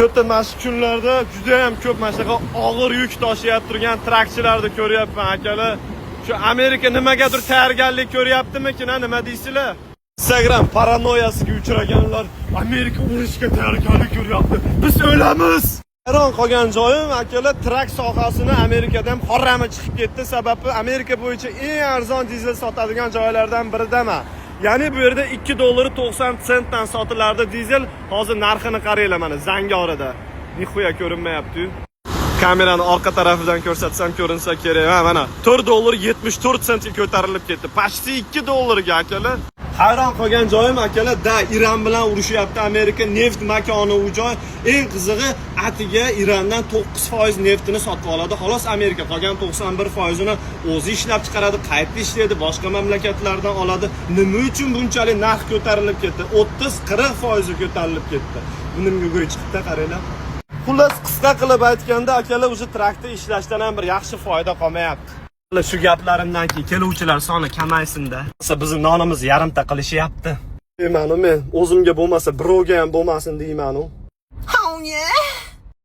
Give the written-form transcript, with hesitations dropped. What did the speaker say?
O'ta mana shu kunlarda juda ham ko'p mana shunaqa og'ir yuk tashiyib turgan traktorlarni ko'ryapman akalar. Shu Amerika nimagadir tayyorgarlik ko'ryaptimikin, nima deysizlar? Instagram paranoyasiga uchraganlar Amerika urushga tayyorgarlik ko'ryapti. Biz o'lamiz. Hayron qolgan joyim akalar, trak sohasini Amerikada ham horami chiqib ketdi. Sababi Amerika bo'yicha eng arzon dizel sotadigan joylardan biridaman. Ya'ni bu yerda $2.90 sotilardi dizel. Hozir narxini qaranglar mana Zangorida. Nixuya ko'rinmayapti-yu. Kamerani orqa tarafidan ko'rsatsam ko'rinsa kerak. Ha mana $4.74 ga ko'tarilib ketdi. Pashti $2 ga akalar. Hayron qolgan joyim akalar, Iran bilan urushyapti Amerika, neft makoni u joy. Eng qizig'i, atiga Irandan 9% neftini sotib oladi. Xolos Amerika qolgan 91% ni o'zi ishlab chiqaradi, qayta ishlaydi, boshqa mamlakatlardan oladi. Nima uchun bunchalik narx ko'tarilib ketdi? 30-40% ko'tarilib ketdi. Buni yugurib chiqibdi, qaranglar. Xullas qisqa qilib aytganda akalar, o'sha traktor ishlashdan ham bir yaxshi foyda qolmayapti. Shu gaplarimdan keyin keluvchilar soni kamaysin-da. Bizning nonimizni yarimta qilishyapti. Men o'zimga bo'lmasa, birovga ham bo'lmasin deyman-u. Oh yeah.